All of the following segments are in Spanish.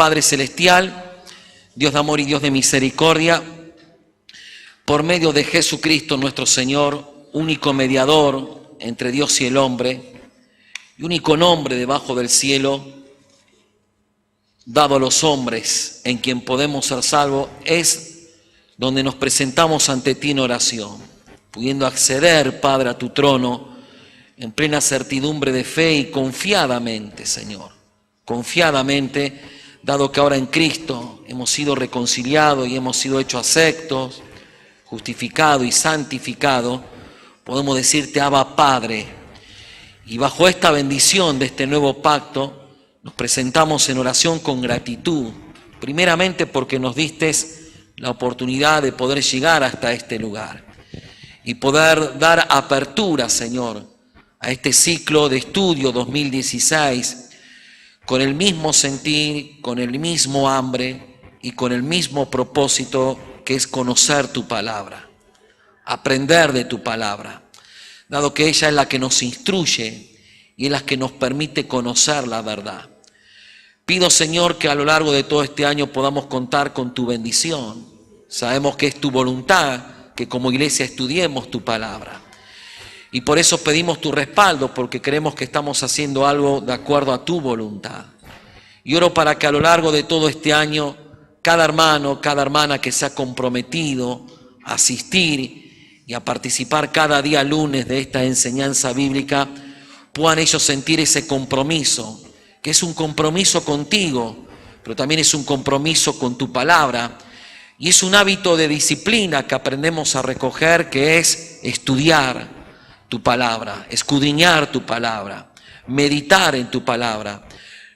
Padre Celestial, Dios de amor y Dios de misericordia, por medio de Jesucristo nuestro Señor, único mediador entre Dios y el hombre, y único nombre debajo del cielo, dado a los hombres, en quien podemos ser salvos, es donde nos presentamos ante ti en oración, pudiendo acceder, Padre, a tu trono, en plena certidumbre de fe y confiadamente, Señor, confiadamente, dado que ahora en Cristo hemos sido reconciliados y hemos sido hechos aceptos, justificados y santificados, podemos decirte, Abba Padre, y bajo esta bendición de este nuevo pacto, nos presentamos en oración con gratitud, primeramente porque nos diste la oportunidad de poder llegar hasta este lugar y poder dar apertura, Señor, a este ciclo de estudio 2016 con el mismo sentir, con el mismo hambre y con el mismo propósito que es conocer tu palabra, aprender de tu palabra, dado que ella es la que nos instruye y es la que nos permite conocer la verdad. Pido, Señor, que a lo largo de todo este año podamos contar con tu bendición. Sabemos que es tu voluntad que como iglesia estudiemos tu palabra. Y por eso pedimos tu respaldo, porque creemos que estamos haciendo algo de acuerdo a tu voluntad. Y oro para que a lo largo de todo este año, cada hermano, cada hermana que se ha comprometido a asistir y a participar cada día lunes de esta enseñanza bíblica, puedan ellos sentir ese compromiso, que es un compromiso contigo, pero también es un compromiso con tu palabra, y es un hábito de disciplina que aprendemos a recoger, que es estudiar tu palabra, escudriñar tu palabra, meditar en tu palabra,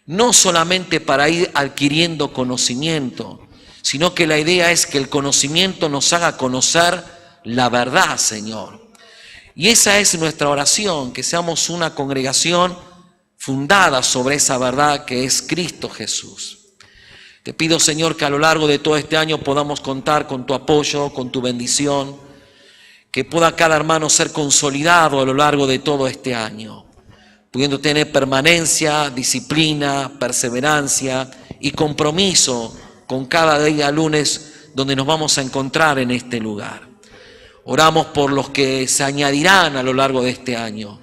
no solamente para ir adquiriendo conocimiento, sino que la idea es que el conocimiento nos haga conocer la verdad, Señor. Y esa es nuestra oración, que seamos una congregación fundada sobre esa verdad que es Cristo Jesús. Te pido, Señor, que a lo largo de todo este año podamos contar con tu apoyo, con tu bendición, que pueda cada hermano ser consolidado a lo largo de todo este año, pudiendo tener permanencia, disciplina, perseverancia y compromiso con cada día lunes donde nos vamos a encontrar en este lugar. Oramos por los que se añadirán a lo largo de este año.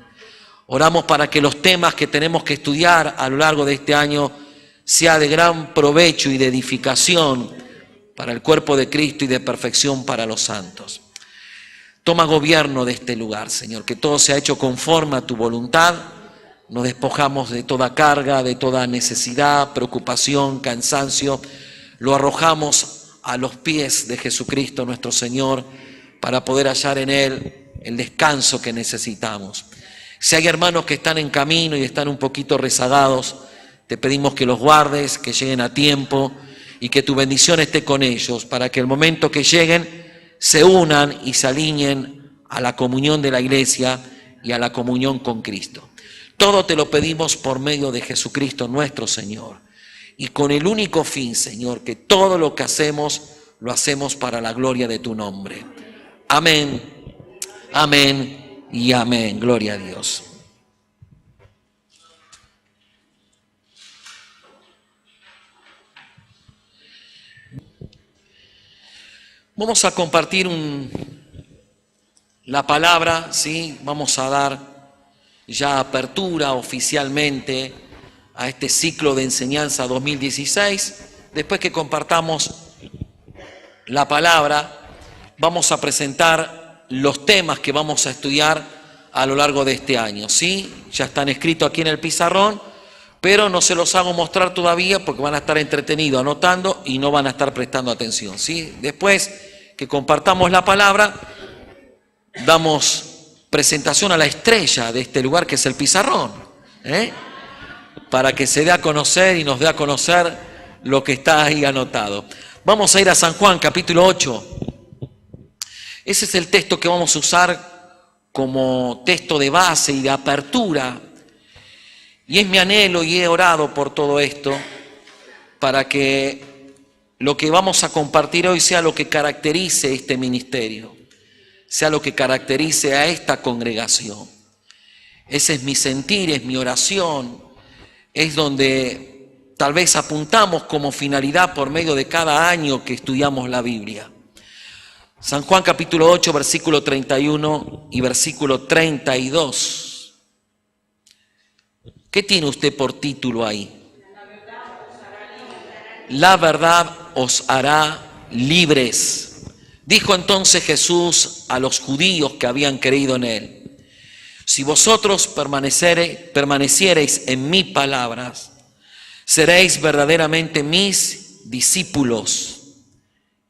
Oramos para que los temas que tenemos que estudiar a lo largo de este año sea de gran provecho y de edificación para el cuerpo de Cristo y de perfección para los santos. Toma gobierno de este lugar, Señor, que todo sea hecho conforme a tu voluntad. Nos despojamos de toda carga, de toda necesidad, preocupación, cansancio. Lo arrojamos a los pies de Jesucristo nuestro Señor para poder hallar en Él el descanso que necesitamos. Si hay hermanos que están en camino y están un poquito rezagados, te pedimos que los guardes, que lleguen a tiempo y que tu bendición esté con ellos para que el momento que lleguen se unan y se alineen a la comunión de la iglesia y a la comunión con Cristo. Todo te lo pedimos por medio de Jesucristo nuestro Señor y con el único fin, Señor, que todo lo que hacemos lo hacemos para la gloria de tu nombre. Amén, amén y amén. Gloria a Dios. Vamos a compartir la palabra, ¿sí? Vamos a dar ya apertura oficialmente a este ciclo de enseñanza 2016. Después que compartamos la palabra, vamos a presentar los temas que vamos a estudiar a lo largo de este año, ¿sí? Ya están escritos aquí en el pizarrón, pero no se los hago mostrar todavía porque van a estar entretenidos anotando y no van a estar prestando atención, ¿sí? Después que compartamos la palabra, damos presentación a la estrella de este lugar que es el pizarrón, para que se dé a conocer y nos dé a conocer lo que está ahí anotado. Vamos a ir a San Juan, capítulo 8. Ese es el texto que vamos a usar como texto de base y de apertura. Y es mi anhelo y he orado por todo esto para que lo que vamos a compartir hoy sea lo que caracterice este ministerio, sea lo que caracterice a esta congregación. Ese es mi sentir, es mi oración, es donde tal vez apuntamos como finalidad por medio de cada año que estudiamos la Biblia. San Juan capítulo 8, versículo 31 y versículo 32. ¿Qué tiene usted por título ahí? La verdad os hará libres. Dijo entonces Jesús a los judíos que habían creído en él: si vosotros permaneciereis en mis palabras, seréis verdaderamente mis discípulos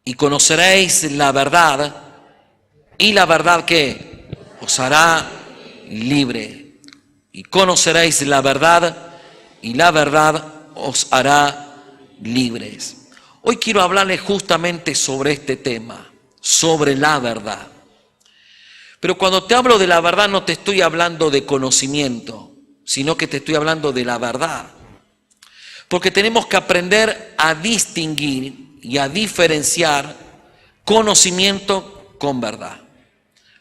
y conoceréis la verdad, y la verdad que os hará libre. Y conoceréis la verdad, y la verdad os hará libres. Hoy quiero hablarles justamente sobre este tema, sobre la verdad. Pero cuando te hablo de la verdad no te estoy hablando de conocimiento, sino que te estoy hablando de la verdad. Porque tenemos que aprender a distinguir y a diferenciar conocimiento con verdad.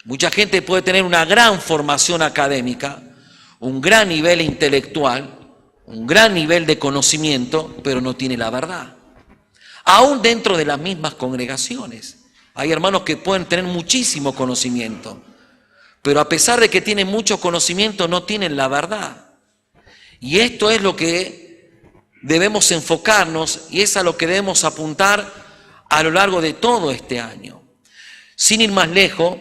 Mucha gente puede tener una gran formación académica, un gran nivel intelectual, un gran nivel de conocimiento, pero no tiene la verdad. Aún dentro de las mismas congregaciones. Hay hermanos que pueden tener muchísimo conocimiento, pero a pesar de que tienen mucho conocimiento, no tienen la verdad. Y esto es lo que debemos enfocarnos y es a lo que debemos apuntar a lo largo de todo este año. Sin ir más lejos,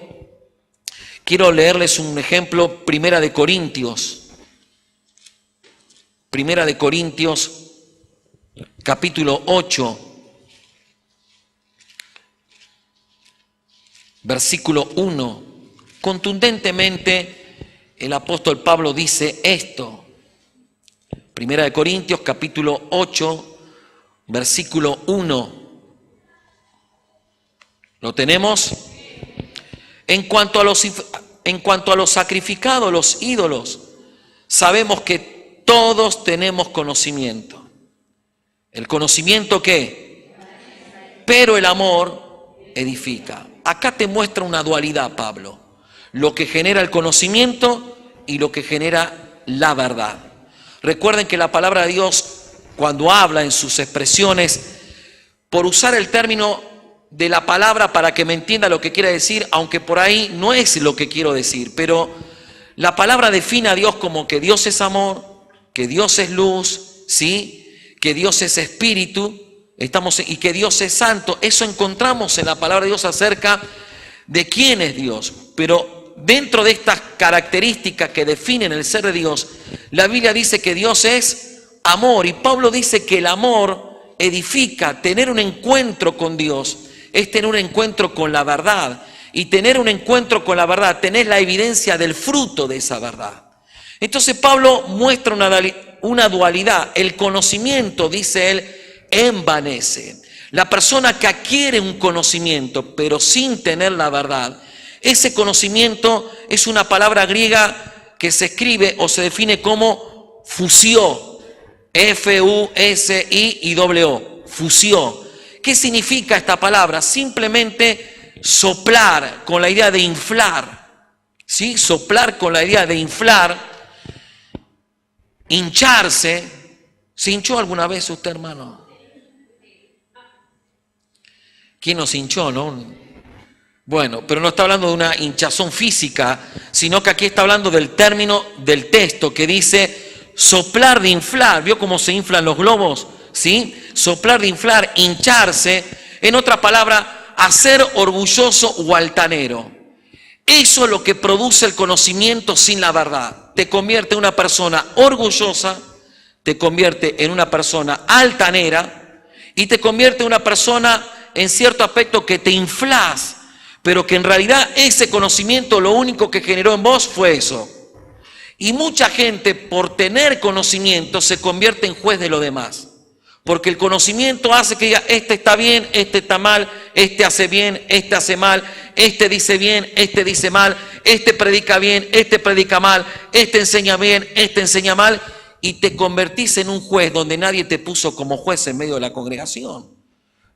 quiero leerles un ejemplo, Primera de Corintios, capítulo 8, versículo 1. Contundentemente el apóstol Pablo dice esto. Primera de Corintios, capítulo 8, versículo 1. ¿Lo tenemos? En cuanto a los sacrificados, los ídolos, sabemos que todos tenemos conocimiento. ¿El conocimiento qué? Pero el amor edifica. Acá te muestra una dualidad, Pablo. Lo que genera el conocimiento y lo que genera la verdad. Recuerden que la palabra de Dios, cuando habla en sus expresiones, por usar el término de la palabra para que me entienda lo que quiere decir, aunque por ahí no es lo que quiero decir, pero la palabra define a Dios como que Dios es amor, que Dios es luz, ¿sí? Que Dios es espíritu, y que Dios es santo. Eso encontramos en la palabra de Dios acerca de quién es Dios. Pero dentro de estas características que definen el ser de Dios, la Biblia dice que Dios es amor. Y Pablo dice que el amor edifica. Tener un encuentro con Dios es tener un encuentro con la verdad. Y tener un encuentro con la verdad, tenés la evidencia del fruto de esa verdad. Entonces Pablo muestra una dualidad. El conocimiento, dice él, envanece. La persona que adquiere un conocimiento, pero sin tener la verdad, ese conocimiento es una palabra griega que se escribe o se define como fusio, F-U-S-I-O, fusio. ¿Qué significa esta palabra? Simplemente soplar con la idea de inflar, ¿sí? Soplar con la idea de inflar, hincharse. ¿Se hinchó alguna vez usted, hermano? ¿Quién nos hinchó, no? Bueno, pero no está hablando de una hinchazón física, sino que aquí está hablando del término del texto que dice soplar de inflar. ¿Vio cómo se inflan los globos? ¿Sí? Soplar de inflar, hincharse. En otra palabra, hacer orgulloso o altanero. Eso es lo que produce el conocimiento sin la verdad. Te convierte en una persona orgullosa, te convierte en una persona altanera y te convierte en una persona en cierto aspecto que te inflás, pero que en realidad ese conocimiento lo único que generó en vos fue eso. Y mucha gente por tener conocimiento se convierte en juez de lo demás. Porque el conocimiento hace que diga, este está bien, este está mal, este hace bien, este hace mal, este dice bien, este dice mal, este predica bien, este predica mal, este enseña bien, este enseña mal, y te convertís en un juez donde nadie te puso como juez en medio de la congregación.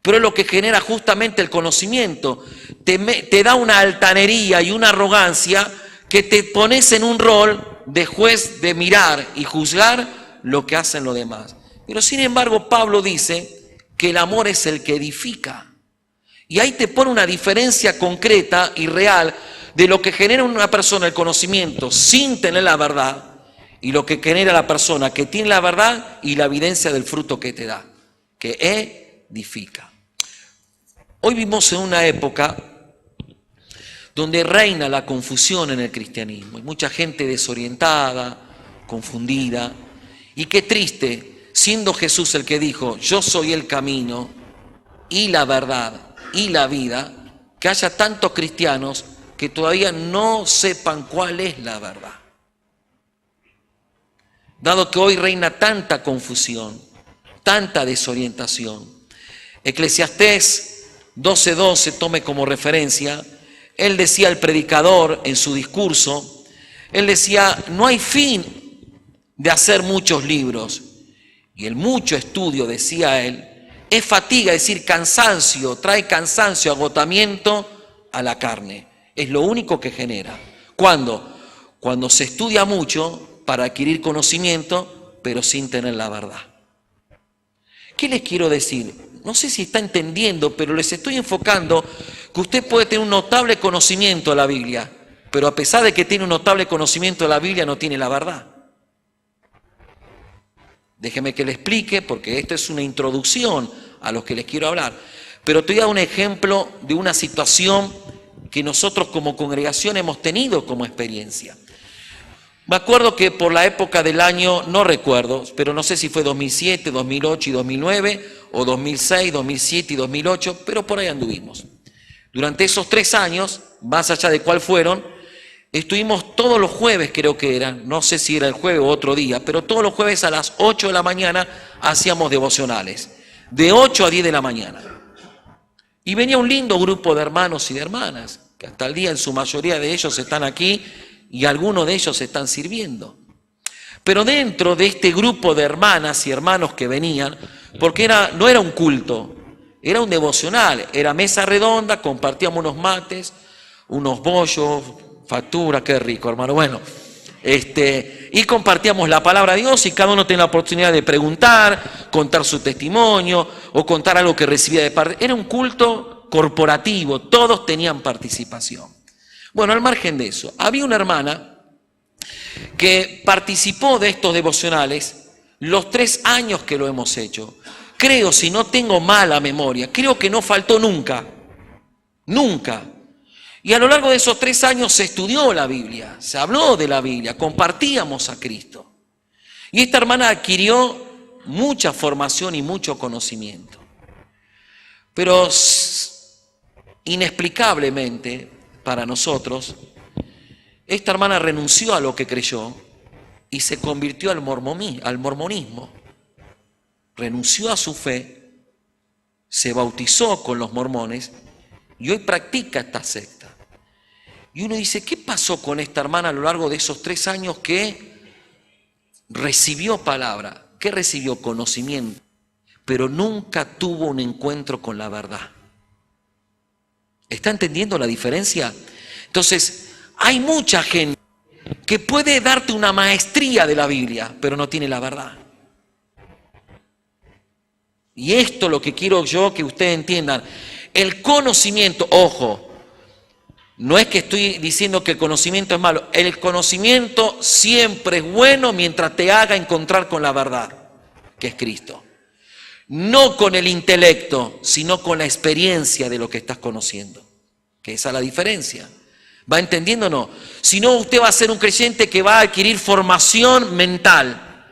Pero es lo que genera justamente el conocimiento. Te da una altanería y una arrogancia que te pones en un rol de juez de mirar y juzgar lo que hacen los demás. Pero sin embargo, Pablo dice que el amor es el que edifica. Y ahí te pone una diferencia concreta y real de lo que genera en una persona el conocimiento sin tener la verdad y lo que genera la persona que tiene la verdad y la evidencia del fruto que te da, que edifica. Hoy vivimos en una época donde reina la confusión en el cristianismo. Hay mucha gente desorientada, confundida. Y qué triste, siendo Jesús el que dijo, yo soy el camino y la verdad y la vida, que haya tantos cristianos que todavía no sepan cuál es la verdad. Dado que hoy reina tanta confusión, tanta desorientación. Eclesiastés 12:12, tome como referencia, él decía, el predicador en su discurso, él decía, no hay fin de hacer muchos libros. Y el mucho estudio, decía él, es fatiga, es decir, cansancio, trae cansancio, agotamiento a la carne. Es lo único que genera. ¿Cuándo? Cuando se estudia mucho para adquirir conocimiento, pero sin tener la verdad. ¿Qué les quiero decir? No sé si está entendiendo, pero les estoy enfocando que usted puede tener un notable conocimiento de la Biblia, pero a pesar de que tiene un notable conocimiento de la Biblia, no tiene la verdad. Déjeme que le explique, porque esto es una introducción a lo que les quiero hablar. Pero te voy a dar un ejemplo de una situación que nosotros como congregación hemos tenido como experiencia. Me acuerdo que por la época del año, no recuerdo, pero no sé si fue 2007, 2008 y 2009, o 2006, 2007 y 2008, pero por ahí anduvimos. Durante esos 3 años, más allá de cuál fueron, estuvimos todos los jueves, creo que eran, no sé si era el jueves o otro día, pero todos los jueves a las 8 de la mañana hacíamos devocionales, de 8 a 10 de la mañana. Y venía un lindo grupo de hermanos y de hermanas, que hasta el día en su mayoría de ellos están aquí y algunos de ellos están sirviendo. Pero dentro de este grupo de hermanas y hermanos que venían, porque no era un culto, era un devocional, era mesa redonda, compartíamos unos mates, unos bollos, factura, qué rico, hermano. Bueno, y compartíamos la palabra de Dios y cada uno tenía la oportunidad de preguntar, contar su testimonio o contar algo que recibía de parte. Era un culto corporativo, todos tenían participación. Bueno, al margen de eso, había una hermana que participó de estos devocionales los 3 años que lo hemos hecho. Creo, si no tengo mala memoria, creo que no faltó nunca, nunca. Y a lo largo de esos 3 años se estudió la Biblia, se habló de la Biblia, compartíamos a Cristo. Y esta hermana adquirió mucha formación y mucho conocimiento. Pero inexplicablemente para nosotros, esta hermana renunció a lo que creyó y se convirtió al mormonismo. Renunció a su fe, se bautizó con los mormones y hoy practica esta secta. Y uno dice, ¿qué pasó con esta hermana a lo largo de esos 3 años que recibió palabra, que recibió conocimiento, pero nunca tuvo un encuentro con la verdad? ¿Está entendiendo la diferencia? Entonces, hay mucha gente que puede darte una maestría de la Biblia, pero no tiene la verdad. Y esto lo que quiero yo que ustedes entiendan. El conocimiento, ojo, no es que estoy diciendo que el conocimiento es malo. El conocimiento siempre es bueno mientras te haga encontrar con la verdad, que es Cristo. No con el intelecto, sino con la experiencia de lo que estás conociendo. Que esa es la diferencia. ¿Va entendiendo o no? Si no, usted va a ser un creyente que va a adquirir formación mental,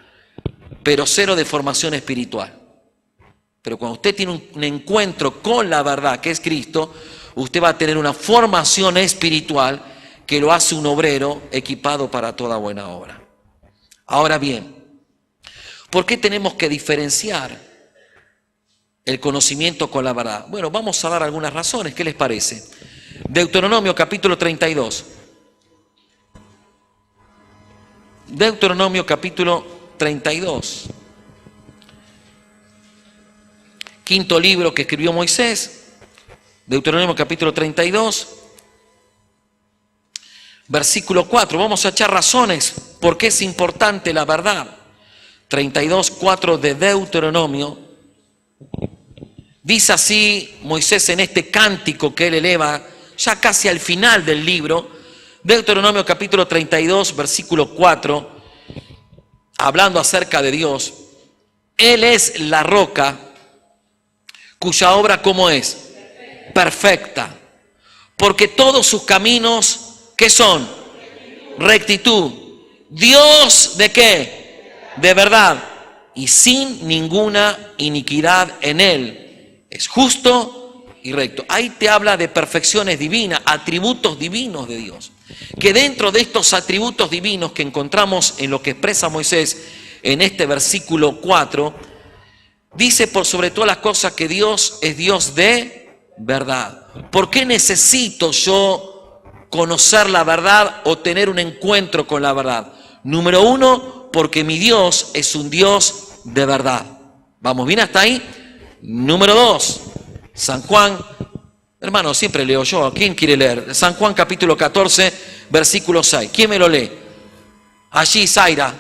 pero cero de formación espiritual. Pero cuando usted tiene un encuentro con la verdad, que es Cristo, usted va a tener una formación espiritual que lo hace un obrero equipado para toda buena obra. Ahora bien, ¿por qué tenemos que diferenciar el conocimiento con la verdad? Bueno, vamos a dar algunas razones. ¿Qué les parece? Deuteronomio capítulo 32. Deuteronomio capítulo 32. Quinto libro que escribió Moisés. Deuteronomio capítulo 32. Versículo 4. Vamos a echar razones por qué es importante la verdad. 32:4 de Deuteronomio. Dice así Moisés en este cántico que él eleva ya casi al final del libro, Deuteronomio capítulo 32, versículo 4, hablando acerca de Dios. Él es la roca cuya obra, ¿cómo es? Perfecta. Porque todos sus caminos, ¿qué son? Rectitud. Dios, ¿de qué? De verdad. Y sin ninguna iniquidad en él. Es justo y recto. Ahí te habla de perfecciones divinas, atributos divinos de Dios. Que dentro de estos atributos divinos que encontramos en lo que expresa Moisés en este versículo 4, dice por sobre todas las cosas que Dios es Dios de verdad. ¿Por qué necesito yo conocer la verdad o tener un encuentro con la verdad? Número uno, porque mi Dios es un Dios de verdad. ¿Vamos bien hasta ahí? Número 2, San Juan, hermano, siempre leo yo. ¿Quién quiere leer? San Juan capítulo 14, versículo 6. ¿Quién me lo lee? Allí, Zaira.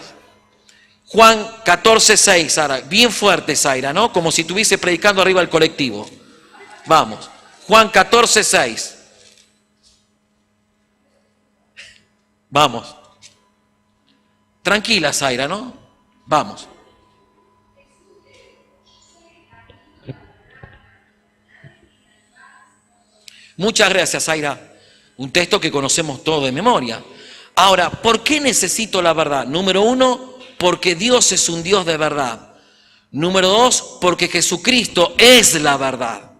Juan 14, 6, Sara. Bien fuerte, Zaira, ¿no? Como si estuviese predicando arriba del colectivo. Vamos. Juan 14, 6. Vamos. Tranquila, Zaira, ¿no? Vamos. Muchas gracias, Zaira. Un texto que conocemos todos de memoria. Ahora, ¿por qué necesito la verdad? Número uno, porque Dios es un Dios de verdad. Número 2, porque Jesucristo es la verdad.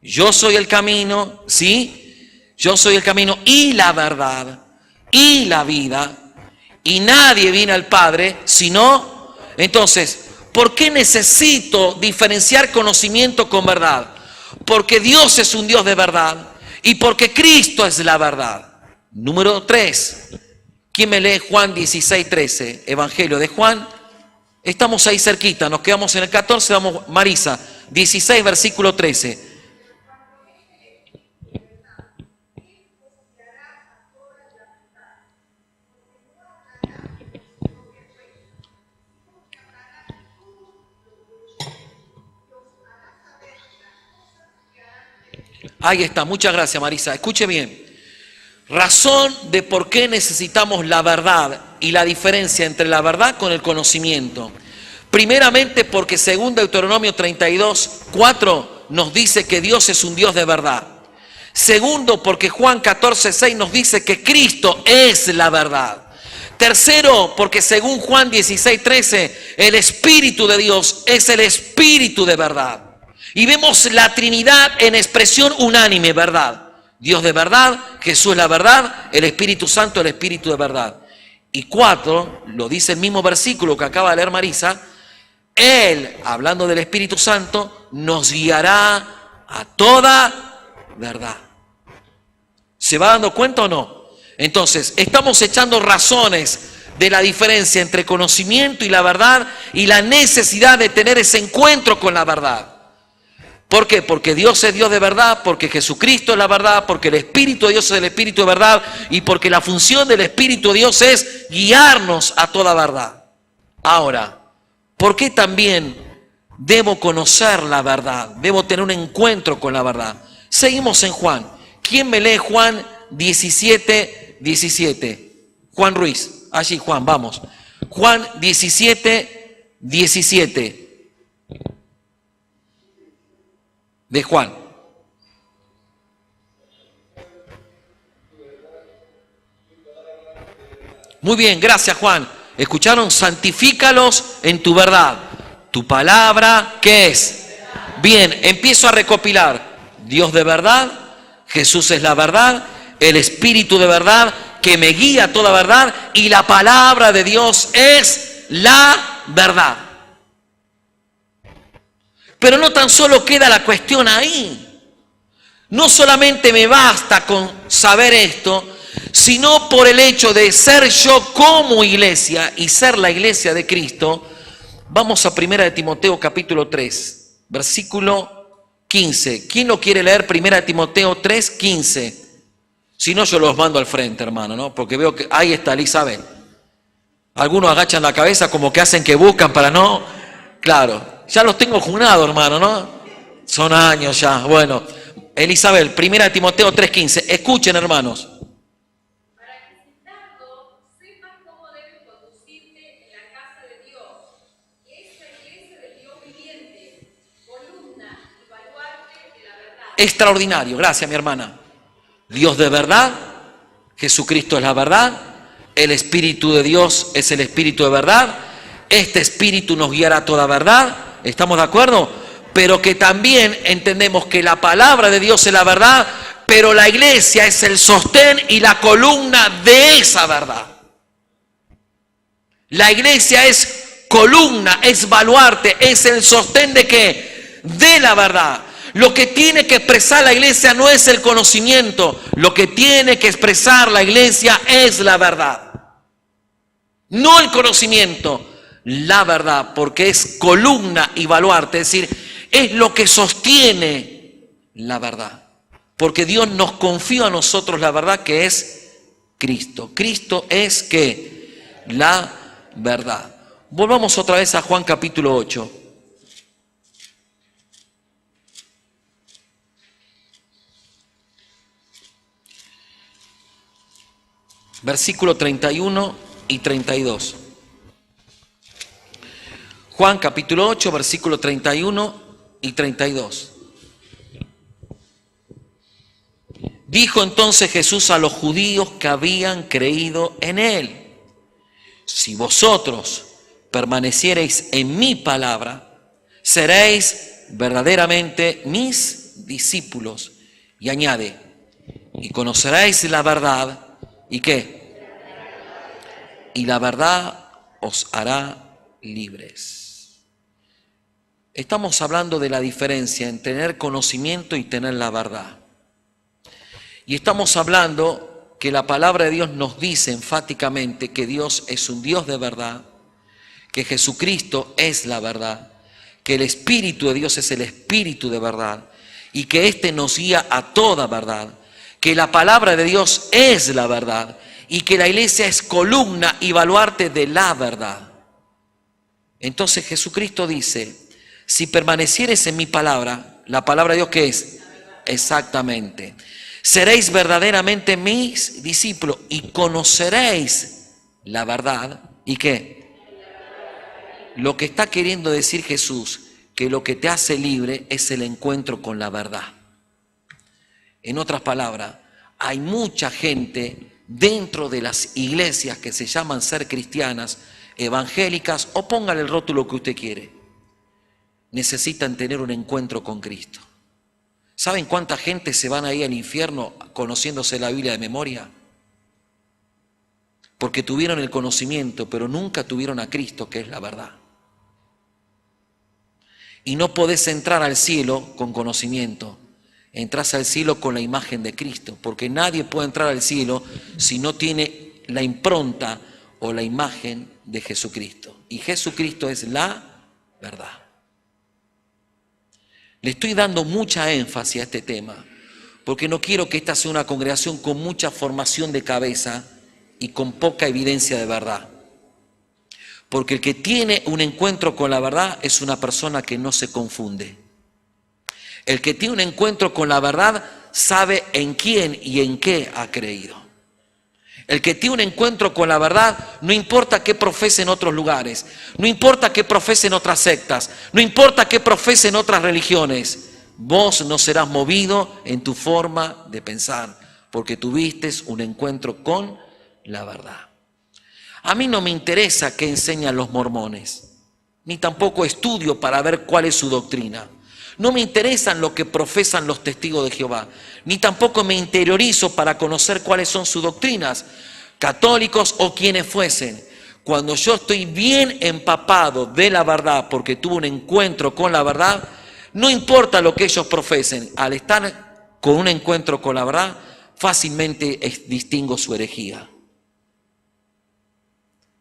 Yo soy el camino, ¿sí? Yo soy el camino y la verdad y la vida. Y nadie viene al Padre sino... Entonces, ¿por qué necesito diferenciar conocimiento con verdad? Porque Dios es un Dios de verdad. Y porque Cristo es la verdad. Número 3. ¿Quién me lee Juan 16, 13? Evangelio de Juan. Estamos ahí cerquita, nos quedamos en el 14, vamos, Marisa, 16, versículo 13. Ahí está, muchas gracias, Marisa. Escuche bien. Razón de por qué necesitamos la verdad y la diferencia entre la verdad con el conocimiento. Primeramente porque según Deuteronomio 32, 4 nos dice que Dios es un Dios de verdad. Segundo, porque Juan 14, 6 nos dice que Cristo es la verdad. Tercero, porque según Juan 16, 13, el Espíritu de Dios es el Espíritu de verdad. Y vemos la Trinidad en expresión unánime, ¿verdad? Dios de verdad, Jesús es la verdad, el Espíritu Santo el Espíritu de verdad. Y 4, lo dice el mismo versículo que acaba de leer Marisa, Él, hablando del Espíritu Santo, nos guiará a toda verdad. ¿Se va dando cuenta o no? Entonces, estamos echando razones de la diferencia entre conocimiento y la verdad y la necesidad de tener ese encuentro con la verdad. ¿Por qué? Porque Dios es Dios de verdad, porque Jesucristo es la verdad, porque el Espíritu de Dios es el Espíritu de verdad y porque la función del Espíritu de Dios es guiarnos a toda verdad. Ahora, ¿por qué también debo conocer la verdad? Debo tener un encuentro con la verdad. Seguimos en Juan. ¿Quién me lee Juan 17, 17? Juan Ruiz. Allí, Juan, vamos. Juan 17, 17. De Juan. Muy bien, gracias Juan. ¿Escucharon? Santifícalos en tu verdad. Tu palabra, ¿qué es? Bien, empiezo a recopilar. Dios de verdad, Jesús es la verdad, el Espíritu de verdad que me guía a toda verdad y la palabra de Dios es la verdad. Pero no tan solo queda la cuestión ahí. No solamente me basta con saber esto, sino por el hecho de ser yo como iglesia y ser la iglesia de Cristo. Vamos a 1 de Timoteo capítulo 3, versículo 15. ¿Quién lo quiere leer? 1 de Timoteo 3, 15. Si no, yo los mando al frente, hermano, ¿no? Porque veo que ahí está Elizabeth. Algunos agachan la cabeza como que hacen que buscan para no. Claro, ya los tengo junados, hermano, ¿no? Son años ya. Bueno, Elizabeth, 1 Timoteo 3:15. Escuchen, hermanos. Para que sin tanto sepas cómo debes conducirte en la casa de Dios, que es la iglesia del Dios viviente, columna y baluarte de la verdad. Extraordinario, gracias mi hermana. Dios de verdad, Jesucristo es la verdad, el Espíritu de Dios es el Espíritu de verdad, este Espíritu nos guiará a toda verdad, ¿estamos de acuerdo? Pero que también entendemos que la palabra de Dios es la verdad, pero la iglesia es el sostén y la columna de esa verdad. La iglesia es columna, es baluarte, es el sostén de ¿qué? De la verdad. Lo que tiene que expresar la iglesia no es el conocimiento, lo que tiene que expresar la iglesia es la verdad. No el conocimiento, la verdad, porque es columna y baluarte, es decir, es lo que sostiene la verdad. Porque Dios nos confió a nosotros la verdad que es Cristo. Cristo es ¿qué? La verdad. Volvamos otra vez a Juan capítulo 8. Versículo 31 y 32. Juan capítulo 8, versículo 31 y 32. Dijo entonces Jesús a los judíos que habían creído en él: si vosotros permaneciereis en mi palabra, seréis verdaderamente mis discípulos. Y añade, y conoceréis la verdad. ¿Y qué? Y la verdad os hará libres. Estamos hablando de la diferencia entre tener conocimiento y tener la verdad. Y estamos hablando que la palabra de Dios nos dice enfáticamente que Dios es un Dios de verdad, que Jesucristo es la verdad, que el Espíritu de Dios es el Espíritu de verdad y que éste nos guía a toda verdad, que la palabra de Dios es la verdad y que la iglesia es columna y baluarte de la verdad. Entonces Jesucristo dice, si permanecieres en mi palabra, la palabra de Dios ¿qué es? Exactamente. Seréis verdaderamente mis discípulos y conoceréis la verdad. ¿Y qué? Lo que está queriendo decir Jesús, que lo que te hace libre es el encuentro con la verdad. En otras palabras, hay mucha gente dentro de las iglesias que se llaman ser cristianas, evangélicas, o póngale el rótulo que usted quiere, necesitan tener un encuentro con Cristo. ¿Saben cuánta gente se van ahí al infierno conociéndose la Biblia de memoria? Porque tuvieron el conocimiento, pero nunca tuvieron a Cristo, que es la verdad. Y no podés entrar al cielo con conocimiento. Entrás al cielo con la imagen de Cristo, porque nadie puede entrar al cielo si no tiene la impronta o la imagen de Jesucristo. Y Jesucristo es la verdad. Le estoy dando mucha énfasis a este tema, porque no quiero que esta sea una congregación con mucha formación de cabeza y con poca evidencia de verdad. Porque el que tiene un encuentro con la verdad es una persona que no se confunde. El que tiene un encuentro con la verdad sabe en quién y en qué ha creído. El que tiene un encuentro con la verdad, no importa qué profese en otros lugares, no importa qué profese en otras sectas, no importa qué profese en otras religiones, vos no serás movido en tu forma de pensar, porque tuviste un encuentro con la verdad. A mí no me interesa qué enseñan los mormones, ni tampoco estudio para ver cuál es su doctrina. No me interesan lo que profesan los testigos de Jehová, ni tampoco me interiorizo para conocer cuáles son sus doctrinas, católicos o quienes fuesen. Cuando yo estoy bien empapado de la verdad, porque tuve un encuentro con la verdad, no importa lo que ellos profesen, al estar con un encuentro con la verdad, fácilmente distingo su herejía.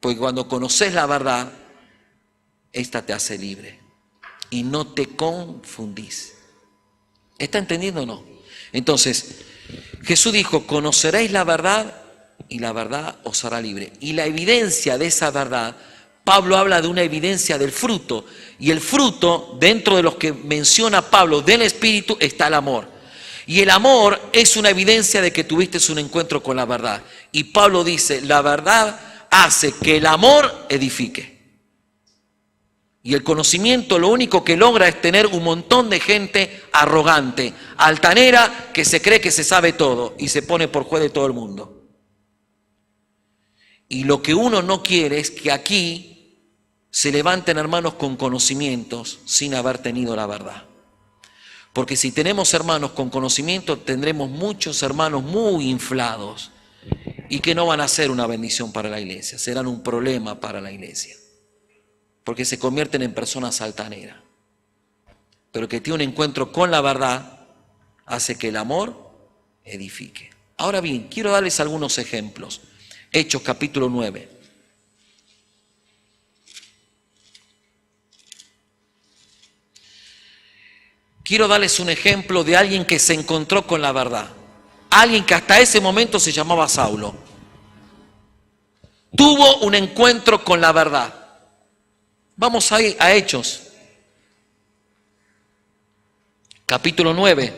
Porque cuando conoces la verdad, esta te hace libre. Y no te confundís. ¿Está entendiendo o no? Entonces, Jesús dijo, conoceréis la verdad y la verdad os hará libre. Y la evidencia de esa verdad, Pablo habla de una evidencia del fruto. Y el fruto, dentro de los que menciona Pablo del Espíritu, está el amor. Y el amor es una evidencia de que tuviste un encuentro con la verdad. Y Pablo dice, la verdad hace que el amor edifique. Y el conocimiento lo único que logra es tener un montón de gente arrogante, altanera, que se cree que se sabe todo y se pone por juez de todo el mundo. Y lo que uno no quiere es que aquí se levanten hermanos con conocimientos sin haber tenido la verdad. Porque si tenemos hermanos con conocimiento, tendremos muchos hermanos muy inflados y que no van a ser una bendición para la iglesia, serán un problema para la iglesia. Porque se convierten en personas altaneras. Pero que tiene un encuentro con la verdad hace que el amor edifique. Ahora bien, quiero darles algunos ejemplos. Hechos capítulo 9. Quiero darles un ejemplo de alguien que se encontró con la verdad. Alguien que hasta ese momento se llamaba Saulo. Tuvo un encuentro con la verdad. Vamos ahí a Hechos. Capítulo 9.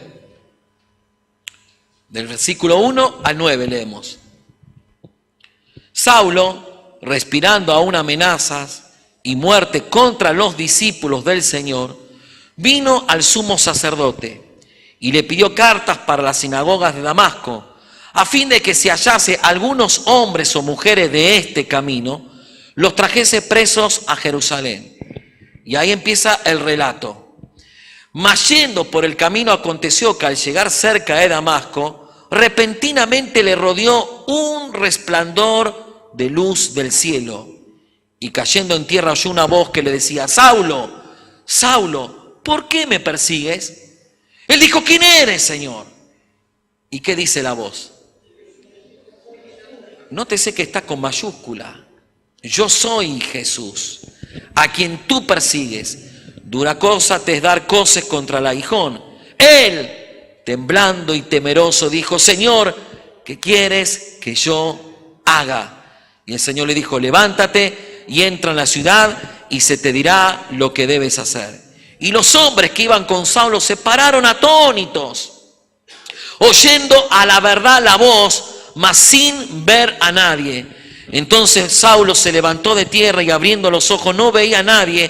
Del versículo 1 al 9 leemos. Saulo, respirando aún amenazas y muerte contra los discípulos del Señor, vino al sumo sacerdote y le pidió cartas para las sinagogas de Damasco, a fin de que si hallase algunos hombres o mujeres de este camino, los trajese presos a Jerusalén. Y ahí empieza el relato. Mas yendo por el camino aconteció que al llegar cerca de Damasco, repentinamente le rodeó un resplandor de luz del cielo. Y cayendo en tierra oyó una voz que le decía, Saulo, Saulo, ¿por qué me persigues? Él dijo, ¿quién eres, Señor? ¿Y qué dice la voz? Nótese que está con mayúscula. Yo soy Jesús, a quien tú persigues. Dura cosa te es dar coces contra el aguijón. Él, temblando y temeroso, dijo, Señor, ¿qué quieres que yo haga? Y el Señor le dijo, levántate y entra en la ciudad y se te dirá lo que debes hacer. Y los hombres que iban con Saulo se pararon atónitos, oyendo a la verdad la voz, mas sin ver a nadie. Entonces Saulo se levantó de tierra y abriendo los ojos no veía a nadie.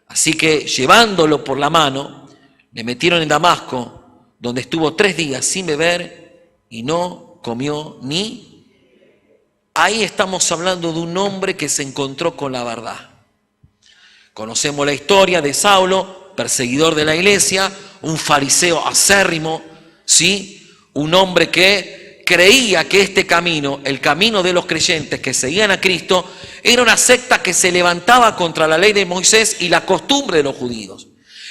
Así que llevándolo por la mano, le metieron en Damasco, donde estuvo 3 días sin beber y no comió ni. Ahí estamos hablando de un hombre que se encontró con la verdad. Conocemos la historia de Saulo, perseguidor de la iglesia, un fariseo acérrimo, ¿sí? Un hombre que creía que este camino, el camino de los creyentes que seguían a Cristo, era una secta que se levantaba contra la ley de Moisés y la costumbre de los judíos.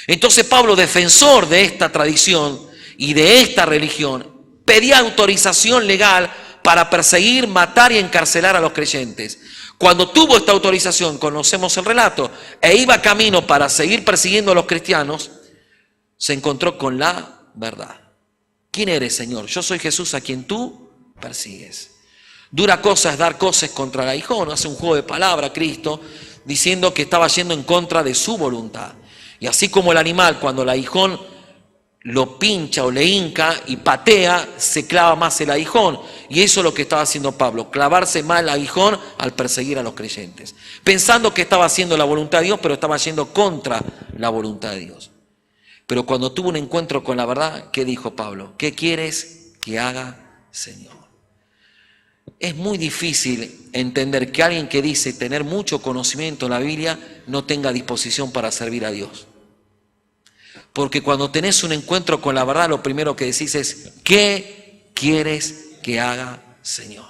Entonces Pablo, defensor de esta tradición y de esta religión, pedía autorización legal para perseguir, matar y encarcelar a los creyentes. Cuando tuvo esta autorización, conocemos el relato, e iba camino para seguir persiguiendo a los cristianos, se encontró con la verdad. ¿Quién eres, Señor? Yo soy Jesús a quien tú persigues. Dura cosa es dar coces contra el aguijón. Hace un juego de palabra Cristo, diciendo que estaba yendo en contra de su voluntad. Y así como el animal, cuando el aguijón lo pincha o le hinca y patea, se clava más el aguijón. Y eso es lo que estaba haciendo Pablo, clavarse más el aguijón al perseguir a los creyentes. Pensando que estaba haciendo la voluntad de Dios, pero estaba yendo contra la voluntad de Dios. Pero cuando tuvo un encuentro con la verdad, ¿qué dijo Pablo? ¿Qué quieres que haga, Señor? Es muy difícil entender que alguien que dice tener mucho conocimiento en la Biblia no tenga disposición para servir a Dios. Porque cuando tenés un encuentro con la verdad, lo primero que decís es, ¿qué quieres que haga, Señor?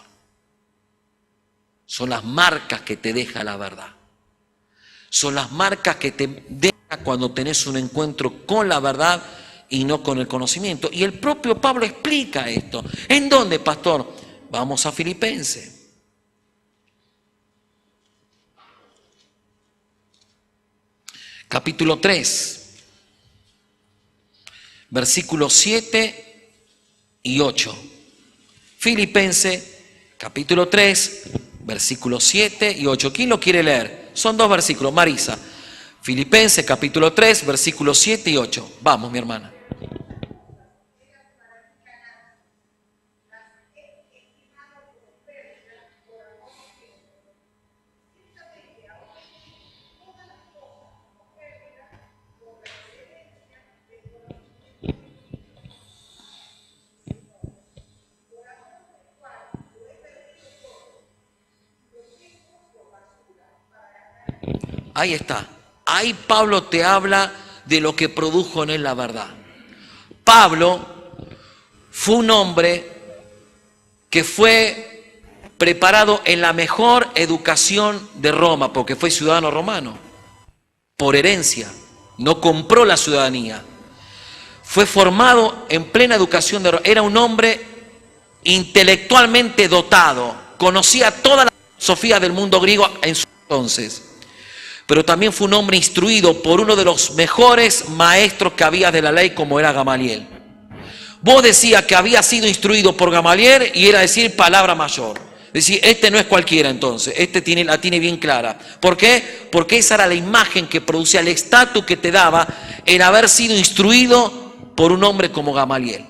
Son las marcas que te deja la verdad. Son las marcas que te deja cuando tenés un encuentro con la verdad y no con el conocimiento. Y el propio Pablo explica esto. ¿En dónde, pastor? Vamos a Filipenses. Capítulo 3. Versículos 7 y 8. Filipenses, capítulo 3, versículos 7 y 8. ¿Quién lo quiere leer? Son 2 versículos. Marisa, Filipenses capítulo 3, versículos 7 y 8. Vamos, mi hermana. Ahí está. Ahí Pablo te habla de lo que produjo en él la verdad. Pablo fue un hombre que fue preparado en la mejor educación de Roma, porque fue ciudadano romano, por herencia, no compró la ciudadanía. Fue formado en plena educación de Roma. Era un hombre intelectualmente dotado, conocía toda la filosofía del mundo griego en su entonces. Pero también fue un hombre instruido por uno de los mejores maestros que había de la ley, como era Gamaliel. Vos decías que había sido instruido por Gamaliel y era decir palabra mayor. Es decir, este no es cualquiera entonces, este la tiene bien clara. ¿Por qué? Porque esa era la imagen que producía, el estatus que te daba en haber sido instruido por un hombre como Gamaliel.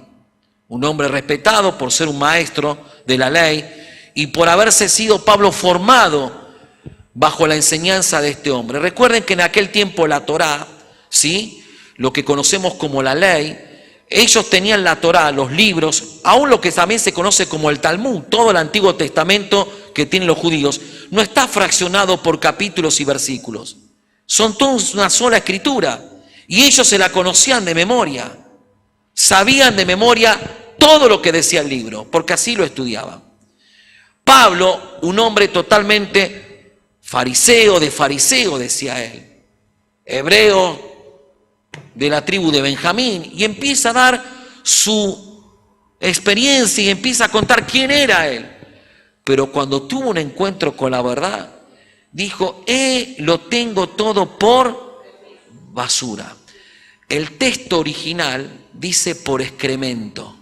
Un hombre respetado por ser un maestro de la ley y por haberse sido Pablo formado bajo la enseñanza de este hombre. Recuerden que en aquel tiempo la Torá, ¿sí?, lo que conocemos como la ley, ellos tenían la Torá, los libros, aún lo que también se conoce como el Talmud, todo el Antiguo Testamento que tienen los judíos, no está fraccionado por capítulos y versículos. Son todos una sola escritura. Y ellos se la conocían de memoria. Sabían de memoria todo lo que decía el libro, porque así lo estudiaban. Pablo, un hombre totalmente fariseo, decía él, hebreo de la tribu de Benjamín, y empieza a dar su experiencia y empieza a contar quién era él. Pero cuando tuvo un encuentro con la verdad, dijo, lo tengo todo por basura. El texto original dice por excremento.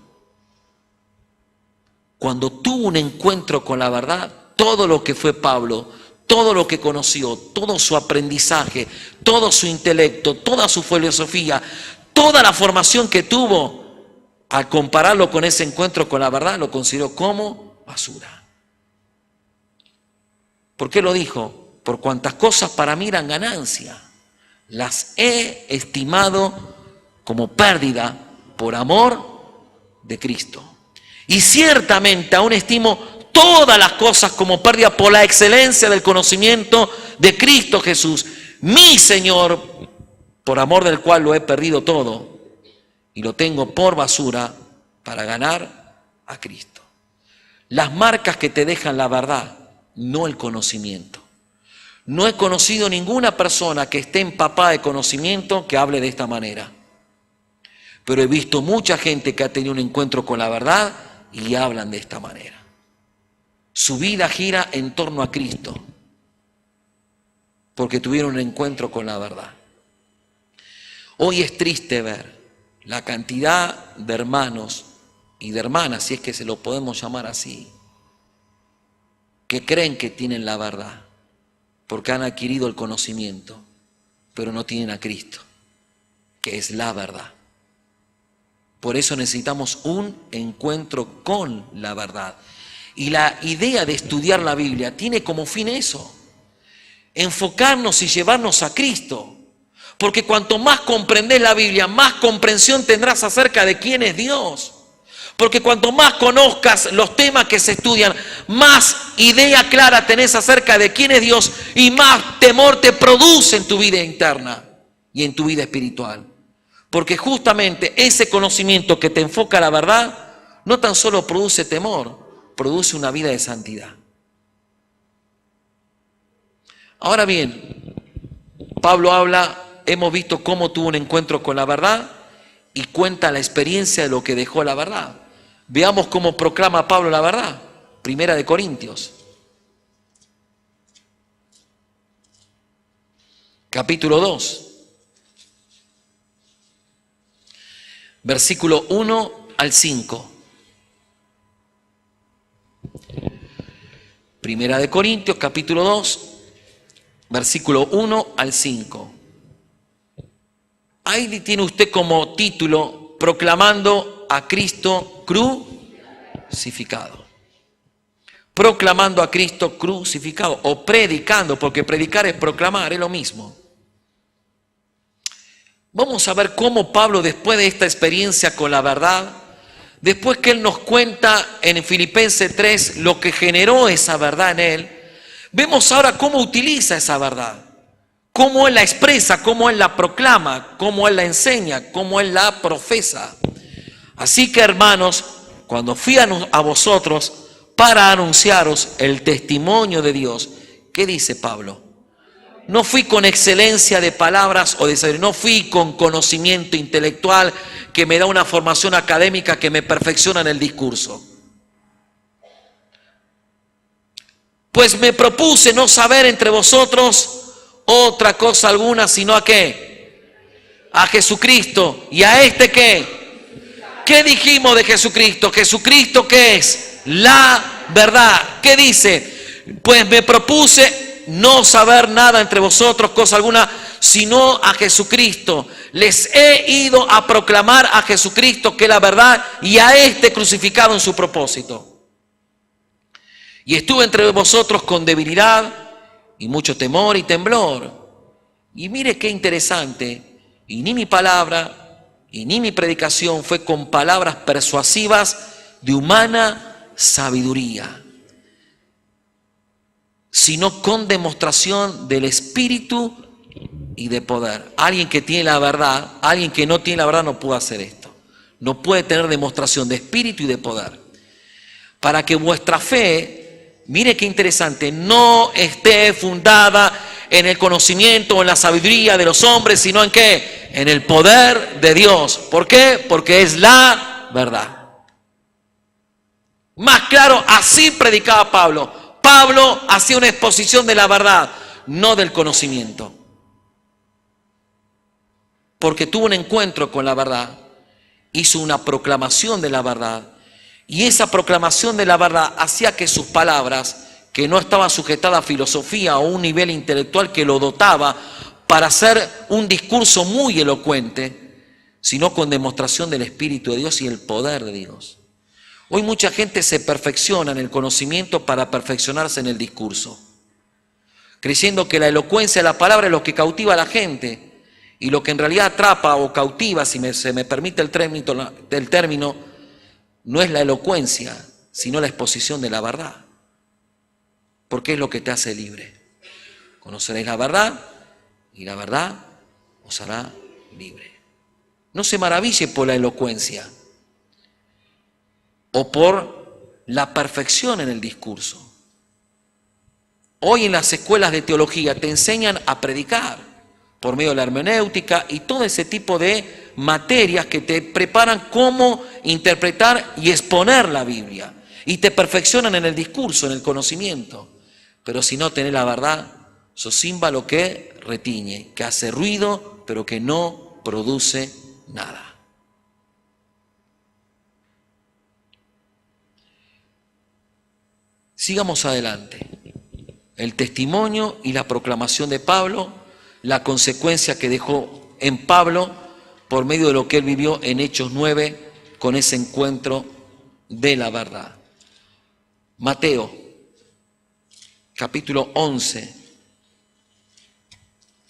Cuando tuvo un encuentro con la verdad, todo lo que fue Pablo, todo lo que conoció, todo su aprendizaje, todo su intelecto, toda su filosofía, toda la formación que tuvo, al compararlo con ese encuentro con la verdad, lo consideró como basura. ¿Por qué lo dijo? Por cuantas cosas para mí eran ganancia, las he estimado como pérdida por amor de Cristo. Y ciertamente aún estimo todas las cosas como pérdida por la excelencia del conocimiento de Cristo Jesús, mi Señor, por amor del cual lo he perdido todo y lo tengo por basura para ganar a Cristo. Las marcas que te dejan la verdad, no el conocimiento. No he conocido ninguna persona que esté empapada de conocimiento que hable de esta manera. Pero he visto mucha gente que ha tenido un encuentro con la verdad y hablan de esta manera. Su vida gira en torno a Cristo, porque tuvieron un encuentro con la verdad. Hoy es triste ver la cantidad de hermanos y de hermanas, si es que se lo podemos llamar así, que creen que tienen la verdad, porque han adquirido el conocimiento, pero no tienen a Cristo, que es la verdad. Por eso necesitamos un encuentro con la verdad. Y la idea de estudiar la Biblia tiene como fin eso, enfocarnos y llevarnos a Cristo. Porque cuanto más comprendes la Biblia, más comprensión tendrás acerca de quién es Dios. Porque cuanto más conozcas los temas que se estudian, más idea clara tenés acerca de quién es Dios y más temor te produce en tu vida interna y en tu vida espiritual. Porque justamente ese conocimiento que te enfoca a la verdad no tan solo produce temor, produce una vida de santidad. Ahora bien, Pablo habla, hemos visto cómo tuvo un encuentro con la verdad y cuenta la experiencia de lo que dejó la verdad. Veamos cómo proclama Pablo la verdad. Primera de Corintios, capítulo 2, versículo 1 al 5. Primera de Corintios, capítulo 2, versículo 1 al 5. Ahí tiene usted como título, proclamando a Cristo crucificado. Proclamando a Cristo crucificado, o predicando, porque predicar es proclamar, es lo mismo. Vamos a ver cómo Pablo, después de esta experiencia con la verdad, después que él nos cuenta en Filipenses 3 lo que generó esa verdad en él, vemos ahora cómo utiliza esa verdad, cómo él la expresa, cómo él la proclama, cómo él la enseña, cómo él la profesa. Así que, hermanos, cuando fui a vosotros para anunciaros el testimonio de Dios, ¿qué dice Pablo? No fui con excelencia de palabras o de saber, no fui con conocimiento intelectual que me da una formación académica que me perfecciona en el discurso. Pues me propuse no saber entre vosotros otra cosa alguna, sino ¿a qué? A Jesucristo. ¿Y a este qué? ¿Qué dijimos de Jesucristo? ¿Jesucristo qué es? La verdad. ¿Qué dice? Pues me propuse no saber nada entre vosotros, cosa alguna, sino a Jesucristo. Les he ido a proclamar a Jesucristo, que es la verdad, y a este crucificado en su propósito. Y estuve entre vosotros con debilidad y mucho temor y temblor. Y mire qué interesante, y ni mi palabra y ni mi predicación fue con palabras persuasivas de humana sabiduría, sino con demostración del Espíritu y de poder. Alguien que tiene la verdad, alguien que no tiene la verdad no puede hacer esto. No puede tener demostración de Espíritu y de poder. Para que vuestra fe, mire qué interesante, no esté fundada en el conocimiento o en la sabiduría de los hombres, sino en ¿qué? En el poder de Dios. ¿Por qué? Porque es la verdad. Más claro, así predicaba Pablo. Pablo hacía una exposición de la verdad, no del conocimiento. Porque tuvo un encuentro con la verdad, hizo una proclamación de la verdad, y esa proclamación de la verdad hacía que sus palabras, que no estaban sujetadas a filosofía o un nivel intelectual que lo dotaba para hacer un discurso muy elocuente, sino con demostración del Espíritu de Dios y el poder de Dios. Hoy mucha gente se perfecciona en el conocimiento para perfeccionarse en el discurso, creyendo que la elocuencia de la palabra es lo que cautiva a la gente, y lo que en realidad atrapa o cautiva, si se me permite el término, no es la elocuencia, sino la exposición de la verdad, porque es lo que te hace libre. Conoceréis la verdad y la verdad os hará libre. No se maraville por la elocuencia o por la perfección en el discurso. Hoy en las escuelas de teología te enseñan a predicar por medio de la hermenéutica y todo ese tipo de materias que te preparan cómo interpretar y exponer la Biblia. Y te perfeccionan en el discurso, en el conocimiento. Pero si no tenés la verdad, sos címbalo que retiñe, que hace ruido, pero que no produce nada. Sigamos adelante. El testimonio y la proclamación de Pablo, la consecuencia que dejó en Pablo por medio de lo que él vivió en Hechos 9 con ese encuentro de la verdad. Mateo, capítulo 11.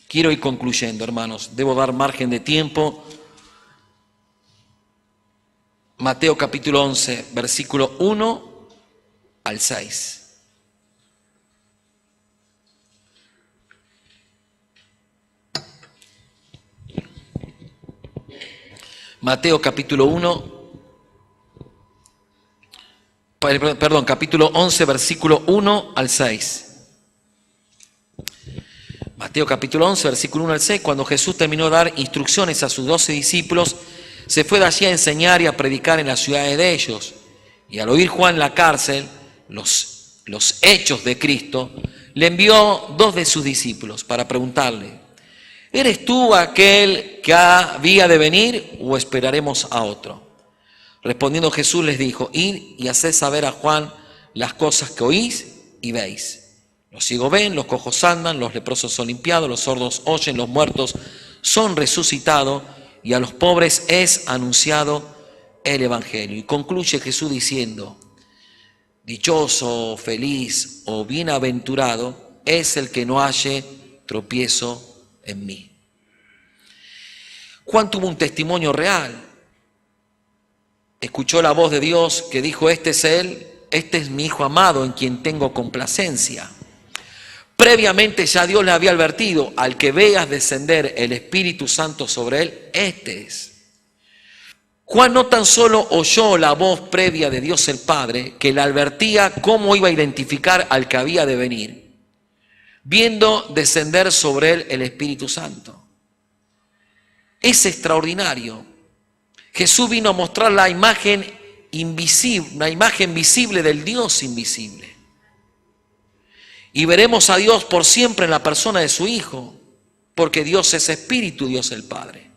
Quiero ir concluyendo, hermanos. Debo dar margen de tiempo. Mateo capítulo 11, versículo 1 al 6. Mateo capítulo 11, versículo 1 al 6. Mateo capítulo 11, versículo 1 al 6. Cuando Jesús terminó de dar instrucciones a sus 12 discípulos, se fue de allí a enseñar y a predicar en las ciudades de ellos. Y al oír Juan en la cárcel los hechos de Cristo, le envió 2 de sus discípulos para preguntarle: ¿eres tú aquel que había de venir o esperaremos a otro? Respondiendo Jesús les dijo: id y haced saber a Juan las cosas que oís y veis. Los ciegos ven, los cojos andan, los leprosos son limpiados, los sordos oyen, los muertos son resucitados y a los pobres es anunciado el Evangelio. Y concluye Jesús diciendo: dichoso, feliz o bienaventurado es el que no halle tropiezo en mí. Juan tuvo un testimonio real. Escuchó la voz de Dios que dijo: este es Él, este es mi Hijo amado en quien tengo complacencia. Previamente ya Dios le había advertido: al que veas descender el Espíritu Santo sobre él, este es. Juan no tan solo oyó la voz previa de Dios el Padre, que le advertía cómo iba a identificar al que había de venir, viendo descender sobre él el Espíritu Santo. Es extraordinario. Jesús vino a mostrar la imagen invisible, una imagen visible del Dios invisible. Y veremos a Dios por siempre en la persona de su Hijo, porque Dios es Espíritu, Dios el Padre.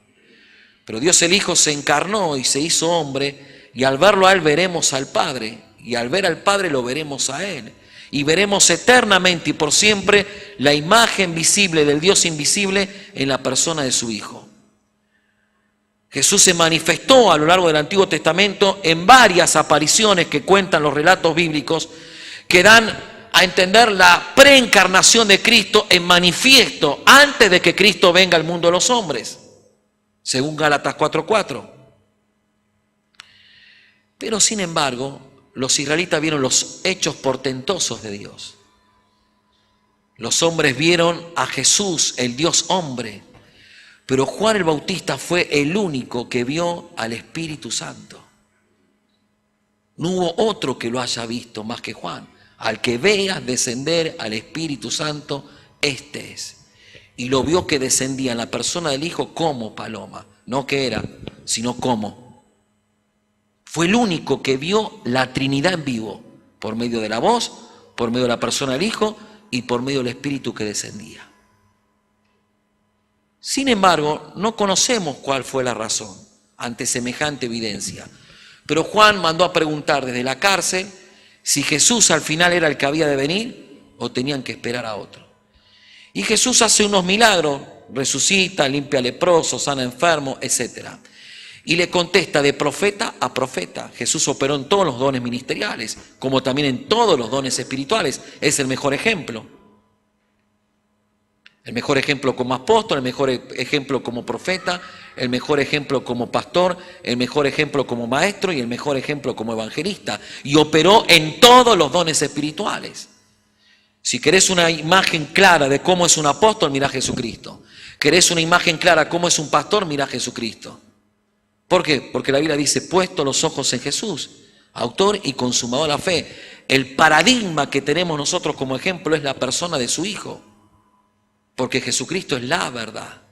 Pero Dios el Hijo se encarnó y se hizo hombre, y al verlo a Él veremos al Padre, y al ver al Padre lo veremos a Él. Y veremos eternamente y por siempre la imagen visible del Dios invisible en la persona de su Hijo. Jesús se manifestó a lo largo del Antiguo Testamento en varias apariciones que cuentan los relatos bíblicos, que dan a entender la preencarnación de Cristo en manifiesto antes de que Cristo venga al mundo de los hombres, según Gálatas 4:4. Pero sin embargo, los israelitas vieron los hechos portentosos de Dios. Los hombres vieron a Jesús, el Dios hombre, pero Juan el Bautista fue el único que vio al Espíritu Santo. No hubo otro que lo haya visto más que Juan. Al que veas descender al Espíritu Santo, este es. Y lo vio que descendía en la persona del Hijo como paloma. No que era, sino como. Fue el único que vio la Trinidad en vivo, por medio de la voz, por medio de la persona del Hijo y por medio del Espíritu que descendía. Sin embargo, no conocemos cuál fue la razón ante semejante evidencia. Pero Juan mandó a preguntar desde la cárcel si Jesús al final era el que había de venir o tenían que esperar a otro. Y Jesús hace unos milagros, resucita, limpia leprosos, sana enfermos, etc. Y le contesta de profeta a profeta. Jesús operó en todos los dones ministeriales, como también en todos los dones espirituales. Es el mejor ejemplo. El mejor ejemplo como apóstol, el mejor ejemplo como profeta, el mejor ejemplo como pastor, el mejor ejemplo como maestro y el mejor ejemplo como evangelista. Y operó en todos los dones espirituales. Si querés una imagen clara de cómo es un apóstol, mirá a Jesucristo. ¿Querés una imagen clara de cómo es un pastor? Mirá a Jesucristo. ¿Por qué? Porque la Biblia dice: puesto los ojos en Jesús, autor y consumador de la fe. El paradigma que tenemos nosotros como ejemplo es la persona de su Hijo. Porque Jesucristo es la verdad.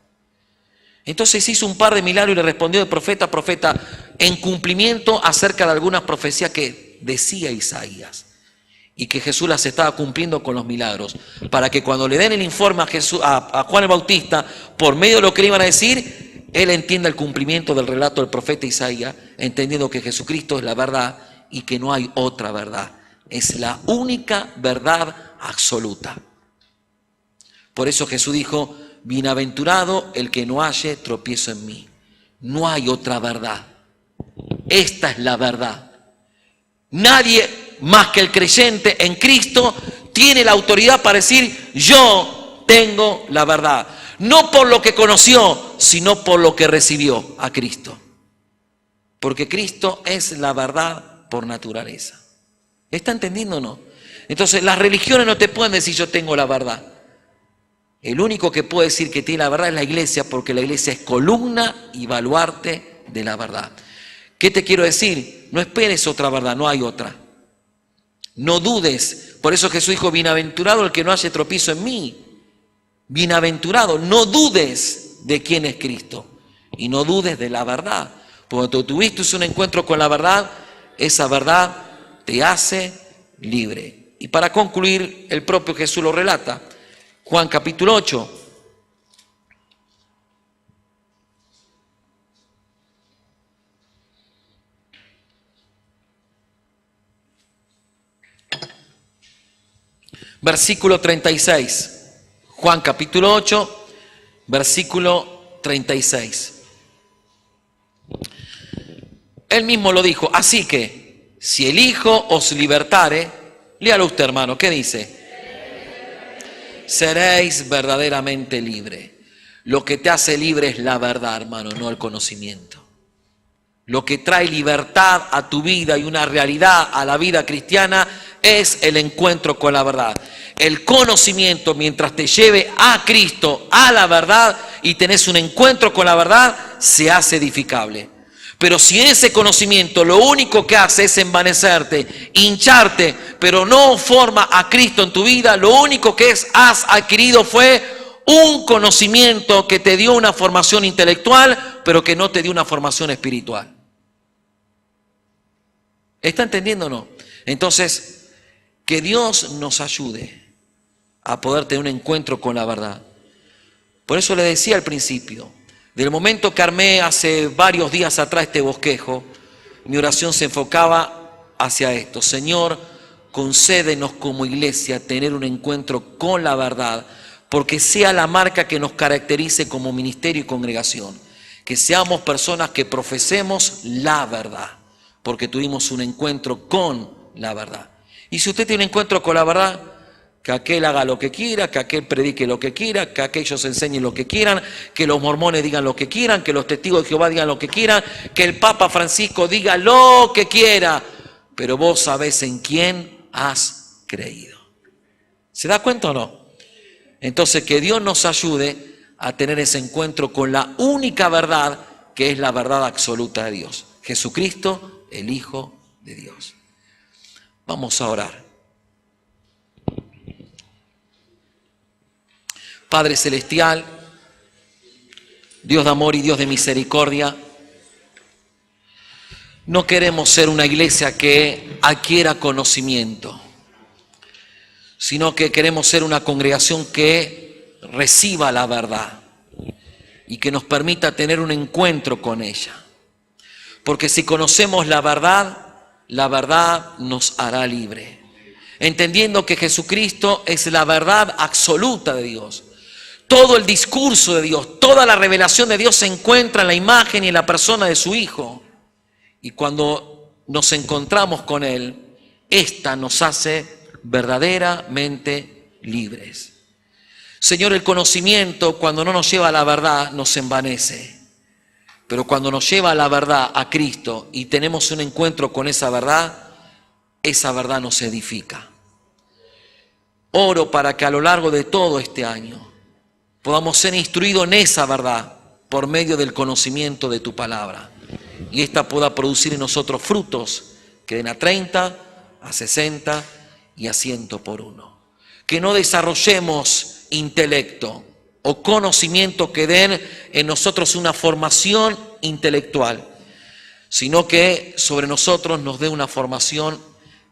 Entonces hizo un par de milagros y le respondió de profeta a profeta en cumplimiento acerca de algunas profecías que decía Isaías y que Jesús las estaba cumpliendo con los milagros, para que cuando le den el informe a Juan el Bautista por medio de lo que le iban a decir, él entienda el cumplimiento del relato del profeta Isaías, entendiendo que Jesucristo es la verdad y que no hay otra verdad. Es la única verdad absoluta. Por eso Jesús dijo: bienaventurado el que no halle tropiezo en mí. No hay otra verdad. Esta es la verdad. Nadie más que el creyente en Cristo tiene la autoridad para decir: yo tengo la verdad. No por lo que conoció, sino por lo que recibió a Cristo. Porque Cristo es la verdad por naturaleza. ¿Está entendiendo o no? Entonces las religiones no te pueden decir: yo tengo la verdad. El único que puede decir que tiene la verdad es la iglesia, porque la iglesia es columna y baluarte de la verdad. ¿Qué te quiero decir? No esperes otra verdad, no hay otra. No dudes. Por eso Jesús dijo: bienaventurado el que no halle tropiezo en mí. Bienaventurado, no dudes de quién es Cristo y no dudes de la verdad. Cuando tuviste un encuentro con la verdad, esa verdad te hace libre. Y para concluir, el propio Jesús lo relata. Juan capítulo 8. versículo 36. Juan capítulo 8, versículo 36. Él mismo lo dijo, así que si el Hijo os libertare, léalo usted, hermano, ¿qué dice? Seréis verdaderamente libres. Lo que te hace libre es la verdad, hermano, no el conocimiento. Lo que trae libertad a tu vida y una realidad a la vida cristiana es el encuentro con la verdad. El conocimiento, mientras te lleve a Cristo, a la verdad, y tenés un encuentro con la verdad, se hace edificable. Pero si ese conocimiento lo único que hace es envanecerte, hincharte, pero no forma a Cristo en tu vida, lo único que has adquirido fue un conocimiento que te dio una formación intelectual, pero que no te dio una formación espiritual. ¿Está entendiendo o no? Entonces, que Dios nos ayude a poder tener un encuentro con la verdad. Por eso le decía al principio, del momento que armé hace varios días atrás este bosquejo, mi oración se enfocaba hacia esto. Señor, concédenos como iglesia tener un encuentro con la verdad, porque sea la marca que nos caracterice como ministerio y congregación. Que seamos personas que profesemos la verdad, porque tuvimos un encuentro con la verdad. Y si usted tiene un encuentro con la verdad, que aquel haga lo que quiera, que aquel predique lo que quiera, que aquellos enseñen lo que quieran, que los mormones digan lo que quieran, que los testigos de Jehová digan lo que quieran, que el Papa Francisco diga lo que quiera, pero vos sabés en quién has creído. ¿Se da cuenta o no? Entonces, que Dios nos ayude a tener ese encuentro con la única verdad, que es la verdad absoluta de Dios. Jesucristo, el Hijo de Dios. Vamos a orar. Padre Celestial, Dios de amor y Dios de misericordia, no queremos ser una iglesia que adquiera conocimiento, sino que queremos ser una congregación que reciba la verdad y que nos permita tener un encuentro con ella. Porque si conocemos la verdad nos hará libre. Entendiendo que Jesucristo es la verdad absoluta de Dios. Todo el discurso de Dios, toda la revelación de Dios se encuentra en la imagen y en la persona de su Hijo. Y cuando nos encontramos con Él, esta nos hace verdaderamente libres. Señor, el conocimiento cuando no nos lleva a la verdad nos envanece. Pero cuando nos lleva a la verdad, a Cristo, y tenemos un encuentro con esa verdad nos edifica. Oro para que a lo largo de todo este año podamos ser instruidos en esa verdad por medio del conocimiento de tu palabra. Y esta pueda producir en nosotros frutos que den a 30, a 60 y a 100 por uno. Que no desarrollemos intelecto o conocimiento que den en nosotros una formación intelectual, sino que sobre nosotros nos dé una formación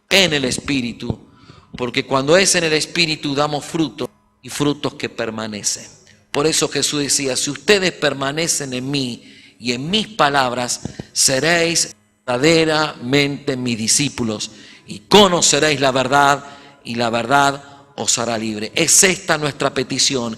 en el Espíritu, porque cuando es en el Espíritu damos frutos y frutos que permanecen. Por eso Jesús decía, si ustedes permanecen en mí y en mis palabras, seréis verdaderamente mis discípulos y conoceréis la verdad y la verdad os hará libre. Es esta nuestra petición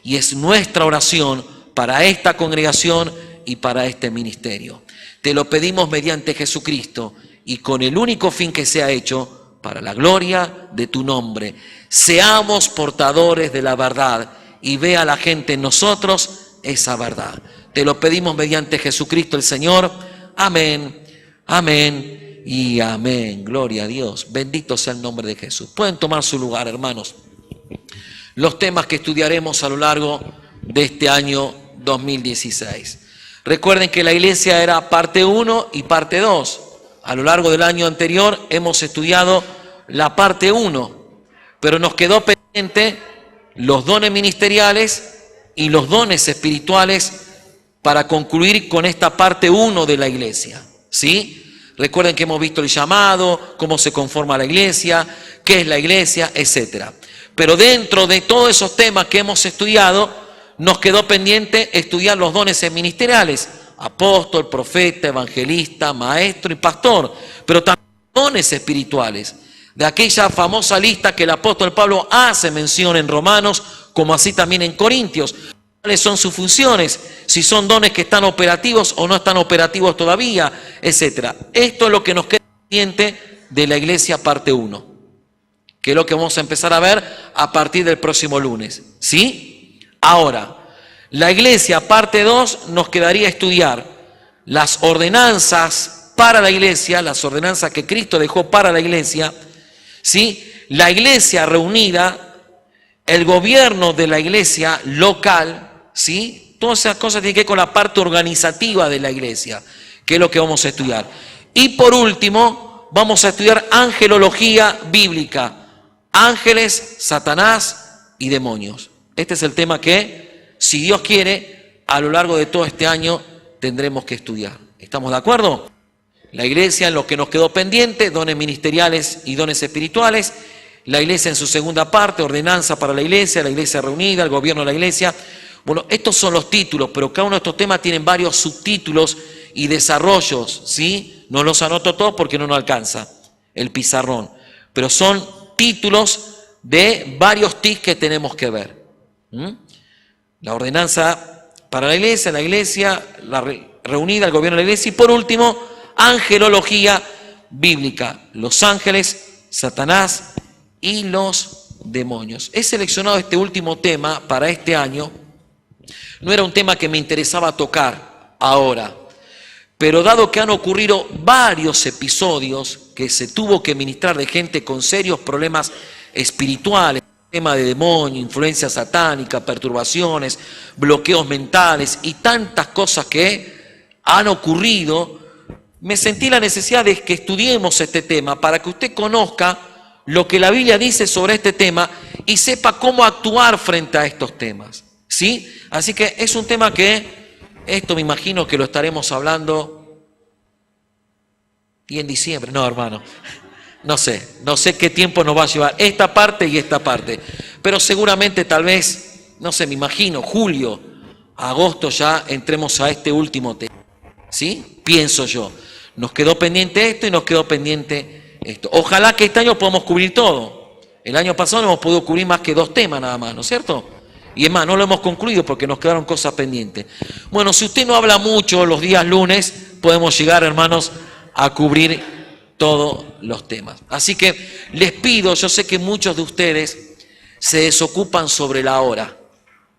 y es nuestra oración para esta congregación y para este ministerio. Te lo pedimos mediante Jesucristo y con el único fin que se ha hecho, para la gloria de tu nombre. Seamos portadores de la verdad y vea la gente en nosotros esa verdad. Te lo pedimos mediante Jesucristo el Señor. Amén, amén y amén. Gloria a Dios. Bendito sea el nombre de Jesús. Pueden tomar su lugar, hermanos. Los temas que estudiaremos a lo largo de este año 2016. Recuerden que la iglesia era parte 1 y parte 2. A lo largo del año anterior hemos estudiado la parte 1, pero nos quedó pendiente los dones ministeriales y los dones espirituales para concluir con esta parte 1 de la iglesia, ¿sí? Recuerden que hemos visto el llamado, cómo se conforma la iglesia, qué es la iglesia, etc. Pero dentro de todos esos temas que hemos estudiado, nos quedó pendiente estudiar los dones ministeriales: apóstol, profeta, evangelista, maestro y pastor, pero también dones espirituales. de aquella famosa lista que el apóstol Pablo hace mención en Romanos, como así también en Corintios. ¿Cuáles son sus funciones? Si son dones que están operativos o no están operativos todavía, etc. Esto es lo que nos queda pendiente de la iglesia parte 1, que es lo que vamos a empezar a ver a partir del próximo lunes. ¿Sí? Ahora, la iglesia parte 2 nos quedaría estudiar las ordenanzas para la iglesia, las ordenanzas que Cristo dejó para la iglesia, ¿sí? La iglesia reunida, el gobierno de la iglesia local, ¿sí? Todas esas cosas tienen que ver con la parte organizativa de la iglesia, que es lo que vamos a estudiar. Y por último, vamos a estudiar angelología bíblica, ángeles, Satanás y demonios. Este es el tema que, si Dios quiere, a lo largo de todo este año tendremos que estudiar. ¿Estamos de acuerdo? La iglesia en lo que nos quedó pendiente, dones ministeriales y dones espirituales. La iglesia en su segunda parte, ordenanza para la iglesia reunida, el gobierno de la iglesia. Bueno, estos son los títulos, pero cada uno de estos temas tienen varios subtítulos y desarrollos, ¿sí? No los anoto todos porque no nos alcanza el pizarrón, pero son títulos de varios tips que tenemos que ver. La ordenanza para la iglesia reunida, el gobierno de la iglesia, y por último, angelología bíblica, los ángeles, Satanás y los demonios. He seleccionado este último tema para este año. No era un tema que me interesaba tocar ahora, pero dado que han ocurrido varios episodios que se tuvo que ministrar de gente con serios problemas espirituales, tema de demonio, influencia satánica, perturbaciones, bloqueos mentales y tantas cosas que han ocurrido, me sentí la necesidad de que estudiemos este tema para que usted conozca lo que la Biblia dice sobre este tema y sepa cómo actuar frente a estos temas, ¿sí? Así que es un tema que, esto me imagino que lo estaremos hablando y en diciembre, no hermano, no sé qué tiempo nos va a llevar esta parte y esta parte, pero seguramente tal vez, no sé, me imagino, julio, agosto ya entremos a este último tema, ¿sí? Pienso yo, nos quedó pendiente esto y nos quedó pendiente esto. Ojalá que este año podamos cubrir todo. El año pasado no hemos podido cubrir más que 2 temas nada más, ¿no es cierto? Y es más, no lo hemos concluido porque nos quedaron cosas pendientes. Bueno, si usted no habla mucho los días lunes, podemos llegar, hermanos, a cubrir todos los temas. Así que les pido, yo sé que muchos de ustedes se desocupan sobre la hora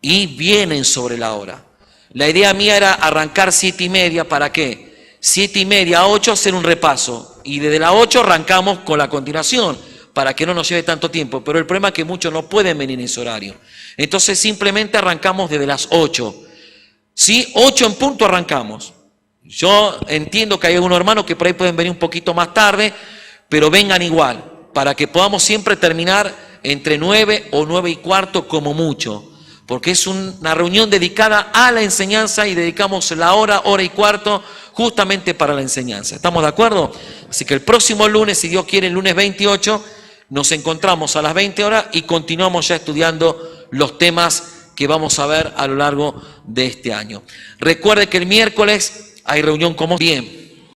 y vienen sobre la hora. La idea mía era arrancar 7:30, ¿para qué? 7:30 a 8 hacer un repaso y desde las 8 arrancamos con la continuación para que no nos lleve tanto tiempo, pero el problema es que muchos no pueden venir en ese horario. Entonces simplemente arrancamos desde las 8. ¿Sí? 8 en punto arrancamos. Yo entiendo que hay algunos hermanos que por ahí pueden venir un poquito más tarde, pero vengan igual, para que podamos siempre terminar entre 9 o 9:15 como mucho, porque es una reunión dedicada a la enseñanza y dedicamos la hora y cuarto justamente para la enseñanza. ¿Estamos de acuerdo? Así que el próximo lunes, si Dios quiere, el lunes 28, nos encontramos a las 20 horas y continuamos ya estudiando los temas que vamos a ver a lo largo de este año. Recuerde que el miércoles hay reunión como bien.